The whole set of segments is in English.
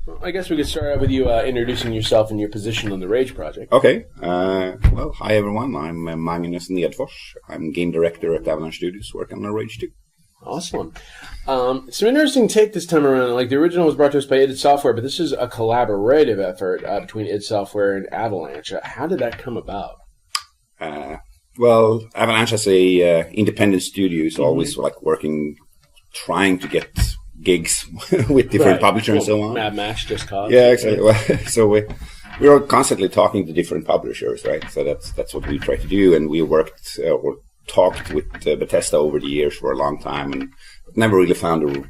Well, I guess we could start out with you introducing yourself and your position on the Rage project. Okay. Well, hi everyone. I'm Magnus Nedfors. I'm game director at Avalanche Studios, working on Rage 2. Awesome. Some interesting take this time around. Like, the original was brought to us by id Software, but this is a collaborative effort between id Software and Avalanche. How did that come about? Well, Avalanche as a independent studio is always like working, trying to get gigs with different publishers and so on. Mad Max just cause. Yeah, exactly. Well, so we are constantly talking to different publishers, right? So that's what we try to do, and we worked or talked with Bethesda over the years for a long time, and never really found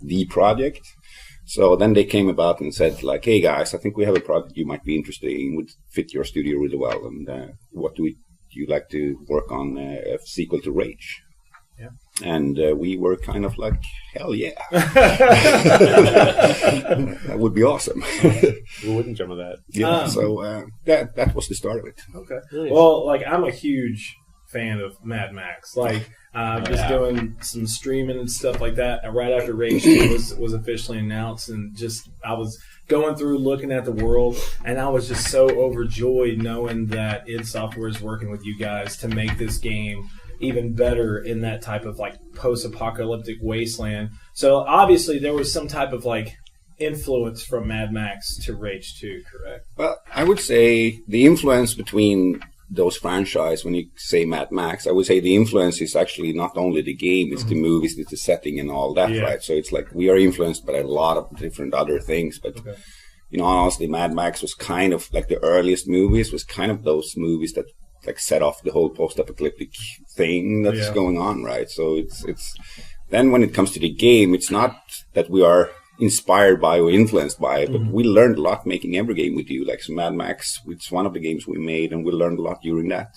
the project. So then they came about and said, like, "Hey guys, I think we have a project you might be interested in, would fit your studio really well, and what do you like to work on a sequel to Rage?" Yeah. And we were kind of like, hell yeah. That would be awesome. We wouldn't jump on that. Yeah, so that was the start of it. Okay. Nice. Well, like, I'm a huge fan of Mad Max. Like, just doing some streaming and stuff like that right after Rage 2 was officially announced, and just I was going through looking at the world, and I was just so overjoyed knowing that id Software is working with you guys to make this game even better in that type of like post-apocalyptic wasteland. So obviously there was some type of like influence from Mad Max to Rage 2, correct? Well, I would say the influence between those franchises, when you say Mad Max, I would say the influence is actually not only the game, it's the movies, it's the setting and all that, right? So it's like we are influenced by a lot of different other things, but you know, honestly, Mad Max was kind of like the earliest movies was kind of those movies that like set off the whole post-apocalyptic thing that's going on, right? So it's then when it comes to the game, it's not that we are inspired by or influenced by it, but we learned a lot making every game we do. Like, so Mad Max, it's one of the games we made, and we learned a lot during that.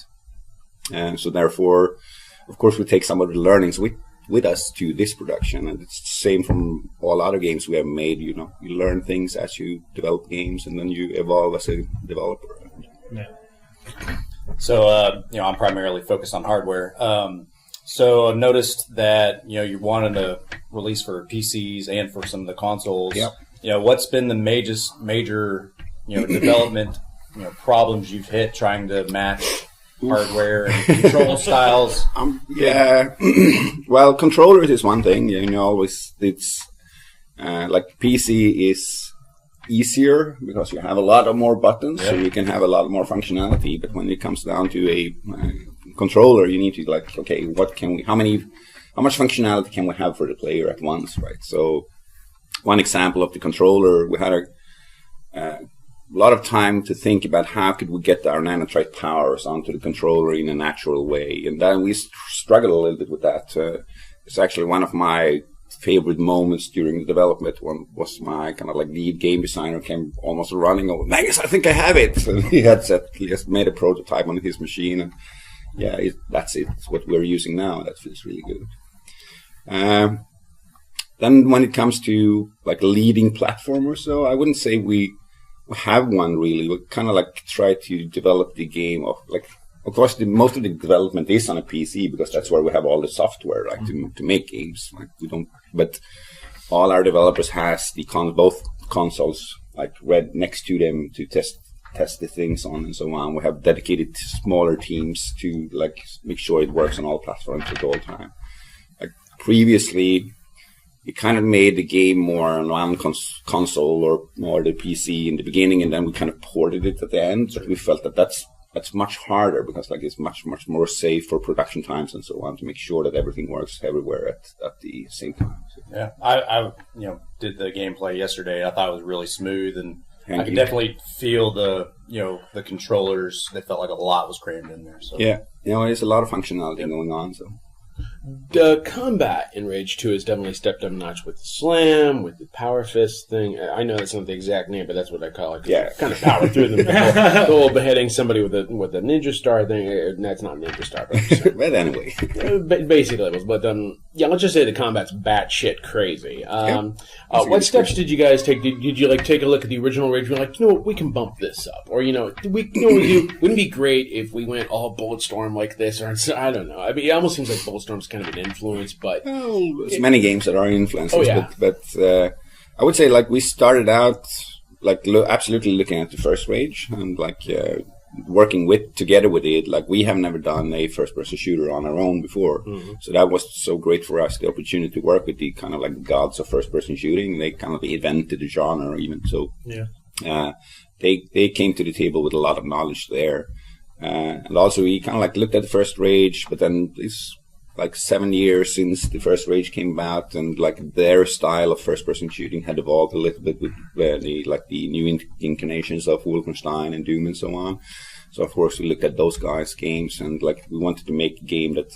And so therefore, of course, we take some of the learnings with us to this production, and it's the same from all other games we have made. You know, you learn things as you develop games, and then you evolve as a developer. Yeah. So, you know, I'm primarily focused on hardware. So I've noticed that, you know, you're wanting to release for PCs and for some of the consoles. Yep. You know, what's been the major, you know, development, you know, problems you've hit trying to match hardware and control styles? Yeah. Well, controllers is one thing. You know, always it's like PC is easier because you have a lot of more buttons, so you can have a lot more functionality. But when it comes down to a controller, you need to like, okay, what can we? How much functionality can we have for the player at once, right? So, one example of the controller, we had a lot of time to think about how could we get our nanotrite powers onto the controller in a natural way, and then we struggled a little bit with that. It's actually one of my favorite moments during the development. One was my kind of like lead game designer came almost running over, Magnus, I think I have it. So he just made a prototype on his machine, and that's it. It's what we're using now. That feels really good. Then when it comes to like leading platformers, so I wouldn't say we have one really. We kind of like try to develop the game of like, of course, most of the development is on a PC because that's where we have all the software, right, to make games. Like we don't, but all our developers has both consoles like right next to them to test the things on and so on. We have dedicated smaller teams to like make sure it works on all platforms at all time. Like previously, we kind of made the game more on one console or more the PC in the beginning, and then we kind of ported it at the end. But we felt that that's much harder because like it's much more safe for production times and so on to make sure that everything works everywhere at the same time. So. Yeah, I you know did the gameplay yesterday. I thought it was really smooth, and I could definitely feel the controllers. They felt like a lot was crammed in there. So yeah, there's a lot of functionality going on. So. The combat in Rage 2 has definitely stepped up a notch with the slam, with the power fist thing. I know that's not the exact name, but that's what I call it. Yeah, kind of power through them. The whole beheading somebody with a ninja star thing. That's not ninja star, but anyway, basic levels. But let's just say the combat's batshit crazy. What steps did you guys take? Did you like take a look at the original Rage? You're like, you know what, we can bump this up, or wouldn't it be great if we went all Bulletstorm like this, or I don't know. I mean, it almost seems like Bulletstorm's kind of an influence, but there's many games that are influences. Oh, yeah. But I would say like we started out like absolutely looking at the first Rage and like working together with it. Like we have never done a first-person shooter on our own before, so that was so great for us, the opportunity to work with the kind of like gods of first-person shooting. They kind of invented the genre even. So they came to the table with a lot of knowledge there, and also we kind of like looked at the first Rage, but then it's like 7 years since the first Rage came about, and like their style of first-person shooting had evolved a little bit with the new incarnations of Wolfenstein and Doom and so on. So of course we looked at those guys' games, and like we wanted to make a game that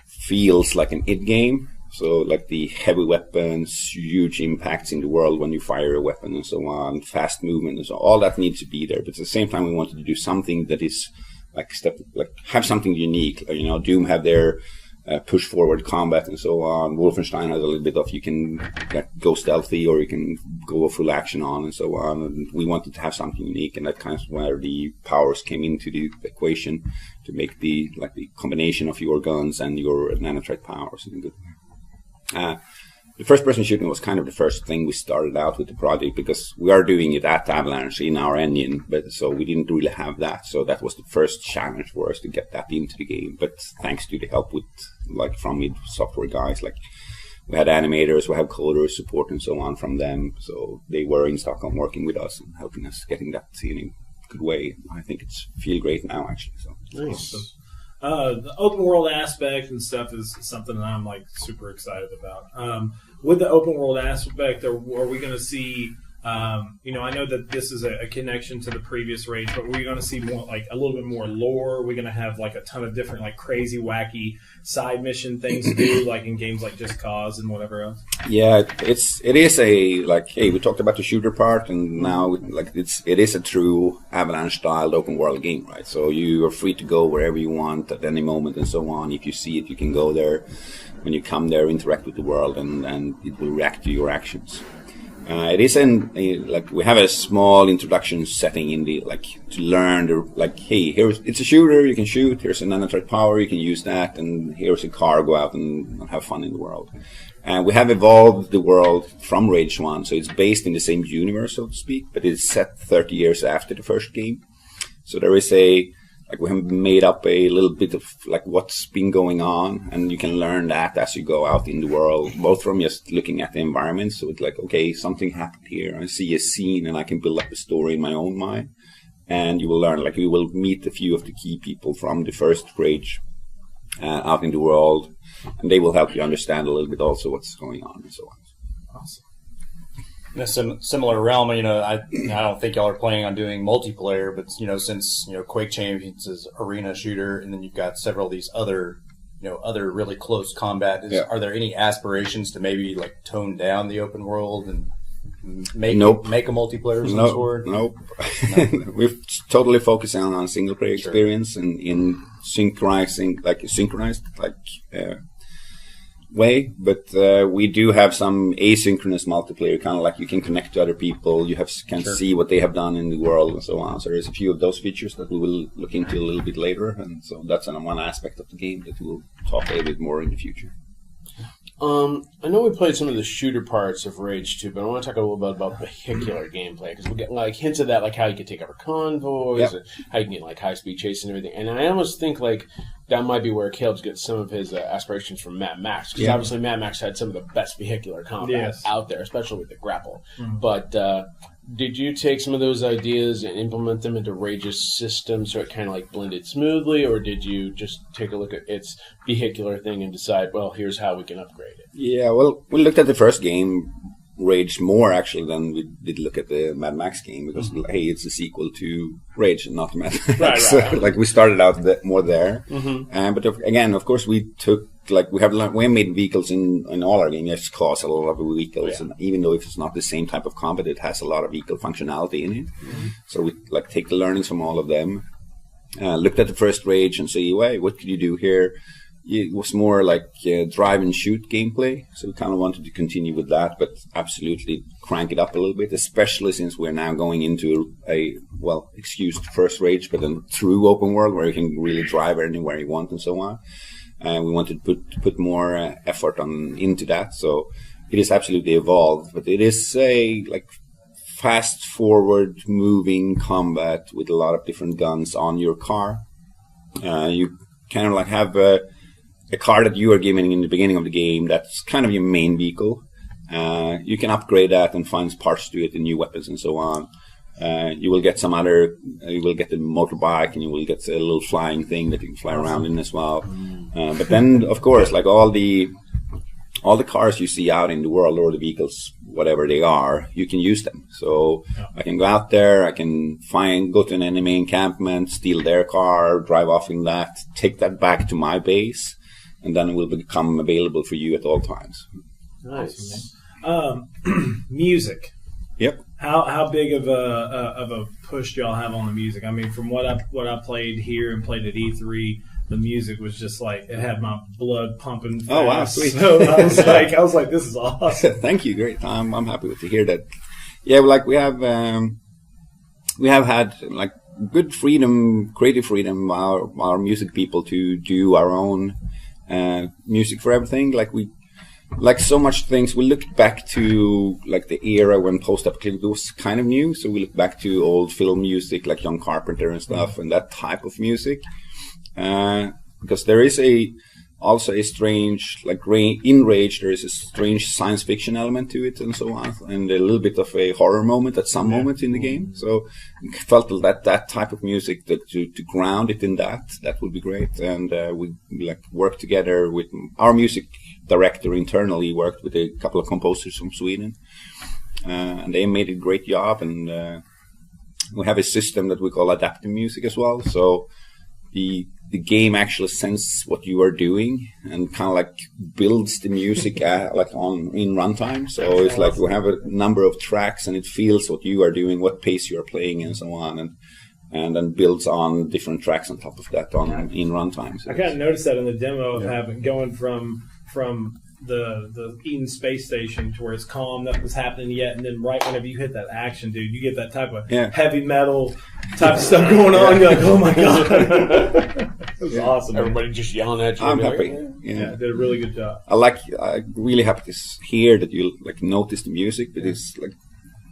feels like an id game. So like the heavy weapons, huge impacts in the world when you fire a weapon and so on, fast movement and so on, all that needs to be there. But at the same time we wanted to do something that is have something unique. You know, Doom have their push forward combat and so on. Wolfenstein has a little bit of you can go stealthy or you can go full action on and so on. And we wanted to have something unique, and that kind of where the powers came into the equation to make the combination of your guns and your nanothreat powers. The first-person shooting was kind of the first thing we started out with the project, because we are doing it at Avalanche in our engine, but so we didn't really have that. So that was the first challenge for us to get that into the game. But thanks to the help with from the software guys, like we had animators, we have coders, support, and so on from them. So they were in Stockholm working with us and helping us getting that in a good way. I think it's feel great now, actually. So nice. The open world aspect and stuff is something that I'm like super excited about. With the open world aspect, are we going to see? I know that this is a connection to the previous Rage, but we're going to see more, like a little bit more lore. We're going to have like a ton of different, like crazy, wacky side mission things to do, like in games like Just Cause and whatever else. Yeah, it is a hey, we talked about the shooter part, and now it is a true Avalanche styled open world game, right? So you are free to go wherever you want at any moment and so on. If you see it, you can go there. When you come there, interact with the world, and it will react to your actions. It is we have a small introduction setting in the to learn hey, it's a shooter, you can shoot, here's a nanothreat power, you can use that, and here's a car, go out and have fun in the world. And we have evolved the world from Rage 1, so it's based in the same universe, so to speak, but it's set 30 years after the first game. So there is we have made up a little bit of what's been going on, and you can learn that as you go out in the world, both from just looking at the environment. So it's okay, something happened here. I see a scene, and I can build up a story in my own mind. And you will learn, you will meet a few of the key people from the first Rage out in the world, and they will help you understand a little bit also what's going on and so on. Awesome. In a similar realm, I don't think y'all are planning on doing multiplayer, but since Quake Champions is arena shooter, and then you've got several of these other really close combat. Are there any aspirations to maybe tone down the open world and make a multiplayer of some sort? Nope. We're totally focusing on single player experience and in synchronized way, but we do have some asynchronous multiplayer, kind of you can connect to other people, you can see what they have done in the world and so on. So there's a few of those features that we will look into a little bit later, and so that's one aspect of the game that we'll talk a little bit more in the future. I know we played some of the shooter parts of Rage 2, but I want to talk a little bit about vehicular gameplay, because we get hints of that, how you can take over convoys, and how you can get high-speed chase and everything. And I almost think that might be where Caleb gets some of his aspirations from Mad Max, because obviously Mad Max had some of the best vehicular combat out there, especially with the grapple. Mm-hmm. But did you take some of those ideas and implement them into Rage's system so it kind of blended smoothly, or did you just take a look at its vehicular thing and decide, well, here's how we can upgrade it? Yeah, well, we looked at the first game, Rage, more actually than we did look at the Mad Max game, because hey, it's a sequel to Rage and not Mad Max. Right. We started out more there, but again, of course, we took we made vehicles in all our games. Just Cause a lot of vehicles, and even though if it's not the same type of combat, it has a lot of vehicle functionality in it. So we take the learnings from all of them, looked at the first Rage and say, hey, what could you do here? It was more drive and shoot gameplay, so we kind of wanted to continue with that, but absolutely crank it up a little bit, especially since we're now going into a excused first Rage, but then true open world where you can really drive anywhere you want and so on. We wanted to put more effort into that, so it is absolutely evolved, but it is a like fast forward moving combat with a lot of different guns on your car. You kind of like have a car that you are given in the beginning of the game. That's kind of your main vehicle. You can upgrade that and find parts to it and new weapons and so on. You will get some other. You will get the motorbike, and you will get a little flying thing that you can fly around in as well. But then, of course, like all the cars you see out in the world, or the vehicles, whatever they are, you can use them. So I can go out there, I can go to an enemy encampment, steal their car, drive off in that, take that back to my base, and then it will become available for you at all times. Nice. Music. Yep. How big of a push do y'all have on the music? I mean, from what I played here and played at E3, the music was just like, it had my blood pumping fast. Oh wow, sweet! So I was like, this is awesome. Thank you, great. I'm happy to hear that. Yeah, like we have had like good freedom, creative freedom, our music people to do our own music for everything. Like so much things, we look back to like the era when post-apocalyptic was kind of new. So we look back to old film music like John Carpenter and stuff, and that type of music. Because there is also a strange, like in Rage, there is a strange science fiction element to it and so on, and a little bit of a horror moment at some moment in the game. So I felt that type of music, that to ground it in that would be great. And we like work together with our music director internally, worked with a couple of composers from Sweden, and they made a great job. And we have a system that we call adaptive music as well. So the game actually senses what you are doing and kind of like builds the music like in runtime. So it's like we have a number of tracks, and it feels what you are doing, what pace you are playing, and so on, and then builds on different tracks on top of that in runtime. So I kind of noticed that in the demo of having going from the Eden space station to where it's calm, nothing's happening yet, and then right whenever you hit that action, dude, you get that type of heavy metal type of stuff going on. You're like, oh my god. It was awesome. Everybody just yelling at you. I'm happy. Yeah, did a really good job. I'm really happy to hear that you like notice the music, but it's like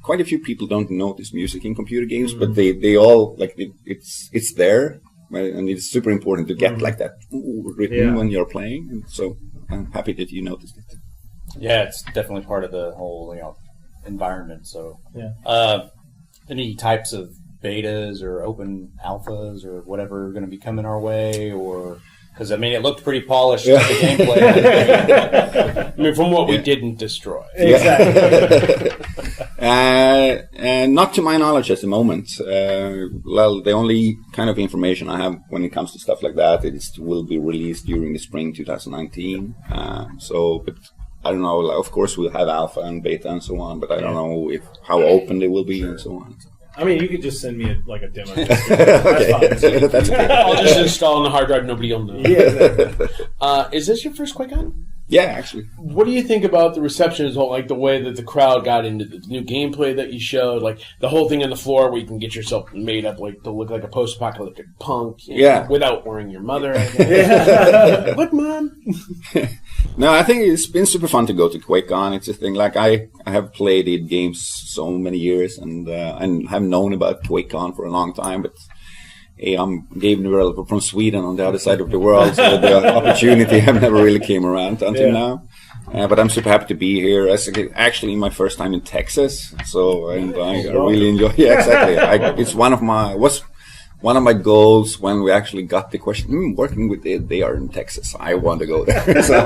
quite a few people don't notice music in computer games, but they all like it's there, right? And it's super important to get like that written when you're playing. And so I'm happy that you noticed it. Yeah, it's definitely part of the whole environment. So any types of betas or open alphas or whatever are going to be coming our way, or because I mean it looked pretty polished the gameplay. I mean, from what we didn't destroy. Exactly. Not to my knowledge at the moment. Well, the only kind of information I have when it comes to stuff like that, it will be released during the spring 2019. But I don't know. Of course, we'll have alpha and beta and so on, but I don't know how open they will be and so on. I mean, you could just send me a demo. That's fine. That's okay. I'll just install on the hard drive. Nobody will know. Yeah. Is this your first Quakecon? Yeah, actually. What do you think about the reception as well, like the way that the crowd got into the new gameplay that you showed, like the whole thing on the floor where you can get yourself made up like to look like a post-apocalyptic punk, without worrying your mother. What, Mom? No, I think it's been super fun to go to Quakecon. It's a thing like I have played it games so many years and have known about Quakecon for a long time, but I'm a game developer from Sweden on the other side of the world, so the opportunity have never really came around until now. But I'm super happy to be here. It's actually my first time in Texas, so I really enjoy. Yeah, exactly. It's one of my goals when we actually got the question. Working with they are in Texas. I want to go there, so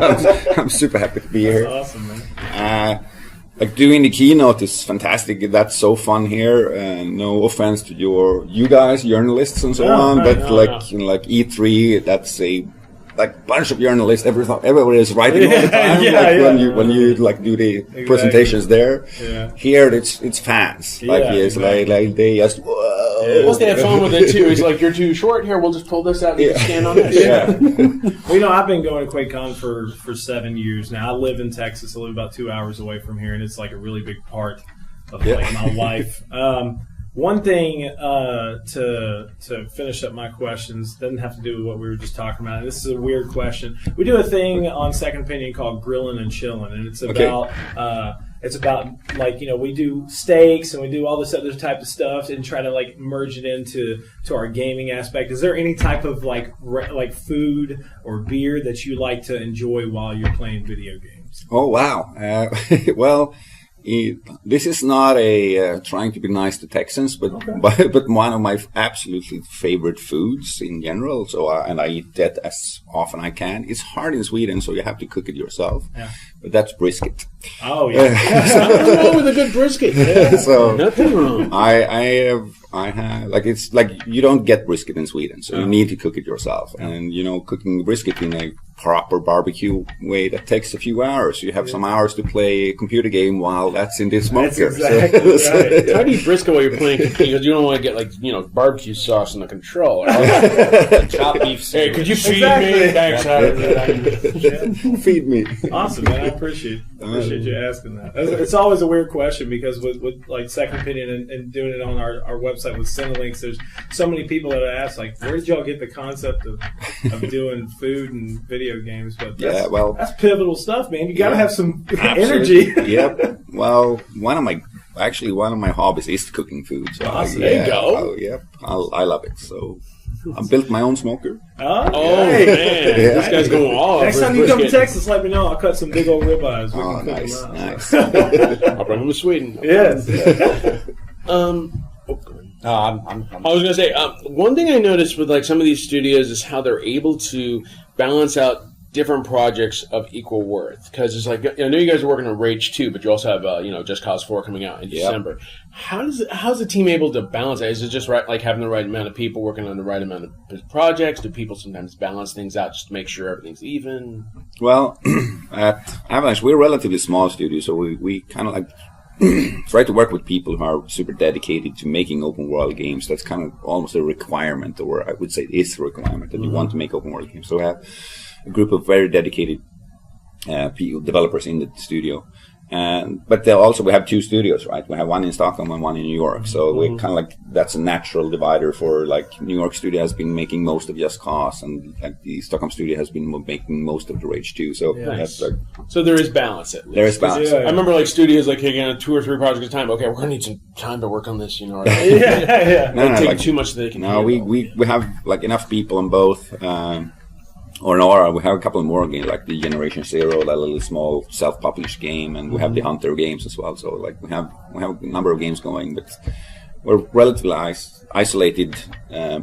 I'm super happy to be here. That's awesome, man. Like doing the keynote is fantastic. That's so fun here. No offense to you guys, journalists and so on, but like E3, that's a bunch of journalists. Everybody is writing all the time. When you like do the presentations there. Yeah. Here it's fans. Like they just whoa. Plus they have fun with it too. It's like you're too short here. We'll just pull this out and you can stand on this. Well, I've been going to QuakeCon for 7 years now. I live in Texas. I live about 2 hours away from here, and it's like a really big part of like my life. One thing to finish up my questions doesn't have to do with what we were just talking about. This is a weird question. We do a thing on Second Opinion called Grilling and Chilling, and it's about like, you know, we do steaks and we do all this other type of stuff and try to like merge it into our gaming aspect. Is there any type of like food or beer that you like to enjoy while you're playing video games? Oh wow! Well. This is not a trying to be nice to Texans, but one of my absolutely favorite foods in general. So and I eat that as often I can. It's hard in Sweden, so you have to cook it yourself. Yeah. But that's brisket. Oh yeah, nothing wrong with a good brisket. Yeah. So nothing wrong. I have like it's like you don't get brisket in Sweden, so you need to cook it yourself. And you know, cooking brisket in a proper barbecue way that takes a few hours. You have some hours to play a computer game while that's in the smoker. That's exactly right. How do you brisket while you're playing? Because you don't want to get like, you know, barbecue sauce in the controller. Chopped beef. Hey, could you feed me? Thanks. Feed me. Awesome, man. I appreciate you asking that. It's always a weird question because with like Second Opinion and doing it on our website with Cinelinks, there's so many people that ask like, where did y'all get the concept of doing food and video games? But that's pivotal stuff, man. You got to have some energy. Yep. Well, one of my hobbies is cooking food. So awesome. There you go. I love it. So I built my own smoker. Oh man, this guy's going all out. Next time you come to Texas, let me know. I'll cut some big old ribeyes. Nice. I'll bring them to Sweden. Yes. I was going to say, one thing I noticed with like some of these studios is how they're able to balance out different projects of equal worth. Because it's like, I know you guys are working on Rage 2, but you also have, Just Cause 4 coming out in December. How's the team able to balance that? Is it just right, like having the right amount of people working on the right amount of projects? Do people sometimes balance things out just to make sure everything's even? Well, at Avalanche, we're a relatively small studio, so we kind of like try to work with people who are super dedicated to making open world games. That's kind of almost a requirement, or I would say it is a requirement that you want to make open world games. So we have a group of very dedicated developers in the studio. But we have two studios, right? We have one in Stockholm and one in New York. So we're kind of like, that's a natural divider for like New York studio has been making most of Just Cause, and like the Stockholm studio has been making most of the Rage 2. So that's like, so there is balance at least. There is balance. I remember like studios like taking on 2 or 3 projects at a time. Okay, we're gonna need some time to work on this, No, take too much so they can. No, we have like enough people on both. We have a couple more games, like the Generation Zero, that little small self-published game, and we have the Hunter games as well. So like we have a number of games going, but we're relatively isolated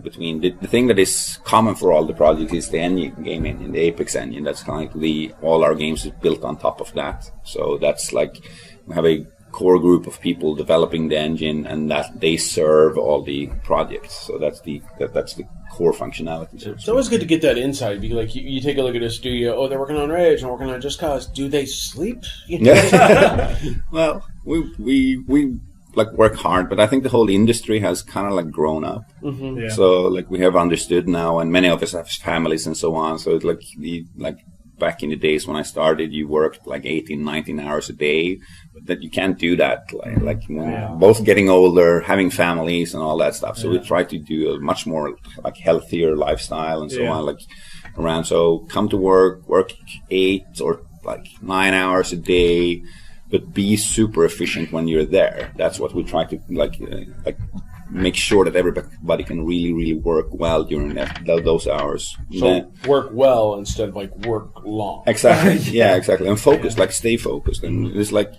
between the thing that is common for all the projects is the engine game engine, the Apex engine. That's kind of like all our games is built on top of that. So that's like we have a core group of people developing the engine, and that they serve all the projects. So that's the core functionality. It's always good to get that insight. Because like you take a look at a studio. Oh, they're working on Rage and working on Just Cause. Do they sleep? Well, we like work hard, but I think the whole industry has kind of like grown up. Mm-hmm. Yeah. So like we have understood now, and many of us have families and so on. So it's like back in the days when I started, you worked like 18, 19 hours a day. But that you can't do that. Like both getting older, having families and all that stuff. So we try to do a much more like healthier lifestyle and so on. Like around. So come to work 8 or like 9 hours a day, but be super efficient when you're there. That's what we try to like make sure that everybody can really, really work well during those hours. So work well instead of like work long. Exactly. Yeah, exactly. And focus, like stay focused. And it's like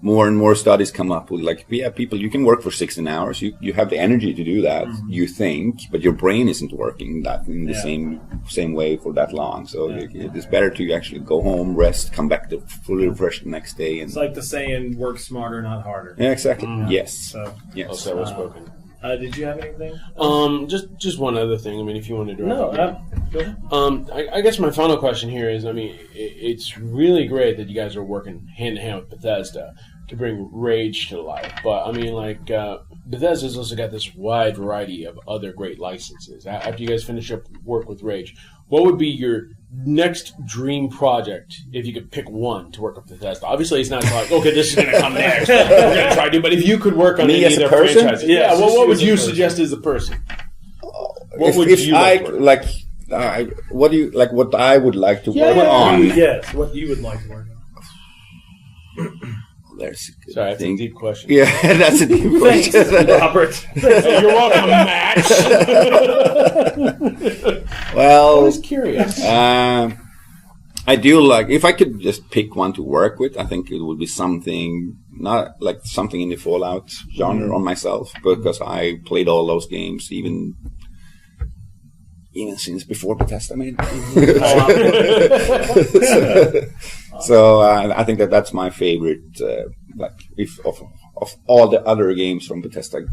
more and more studies come up with like, people, you can work for 16 hours. You have the energy to do that, you think, but your brain isn't working that in the same way for that long. So it's better to actually go home, rest, come back to fully refreshed the next day. And it's like the saying, work smarter, not harder. Yeah, exactly. Yes. So, yes. Also well spoken. Did you have anything? Just one other thing. I mean, if you wanted to. No. Go ahead. I guess my final question here is, I mean, it's really great that you guys are working hand in hand with Bethesda to bring Rage to life. But I mean, like, Bethesda's also got this wide variety of other great licenses. After you guys finish up work with Rage, what would be your next dream project if you could pick one to work with Bethesda? Obviously, it's not like, okay, this is going to come next. We're going to try to, but if you could work on any of their franchises, what would you suggest as a person? What would you like? What do you like? What I would like to work on? Yes, what you would like to work on. Sorry, that's a deep question. Yeah, that's a deep question. Thanks, Robert. You're welcome, Max. Well, I was curious. I do like, if I could just pick one to work with, I think it would be something, not like something in the Fallout genre on myself, because I played all those games even since before Bethesda made it. So I think that's my favorite, if of all the other games from Bethesda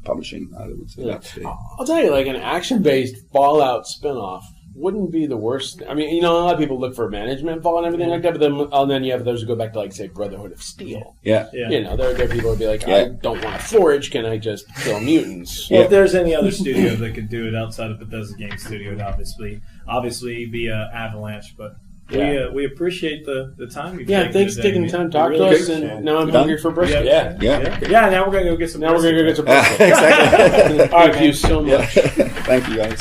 publishing, I would say that's it. I'll tell you, like an action-based Fallout spinoff wouldn't be the worst. I mean, a lot of people look for management Fallout and everything like that, but then you have those who go back to, like, say, Brotherhood of Steel. Yeah. There are people who be like, I don't want to forage, can I just kill mutants? Well, if there's any other studio that could do it outside of Bethesda Game Studio, it'd obviously be Avalanche, but we appreciate the time you've taken. Thanks for taking the time to talk to us, and now I'm hungry for brisket. Yeah, now we're going to go get some brisket. Exactly. All right, thank you so much. Thank you, guys.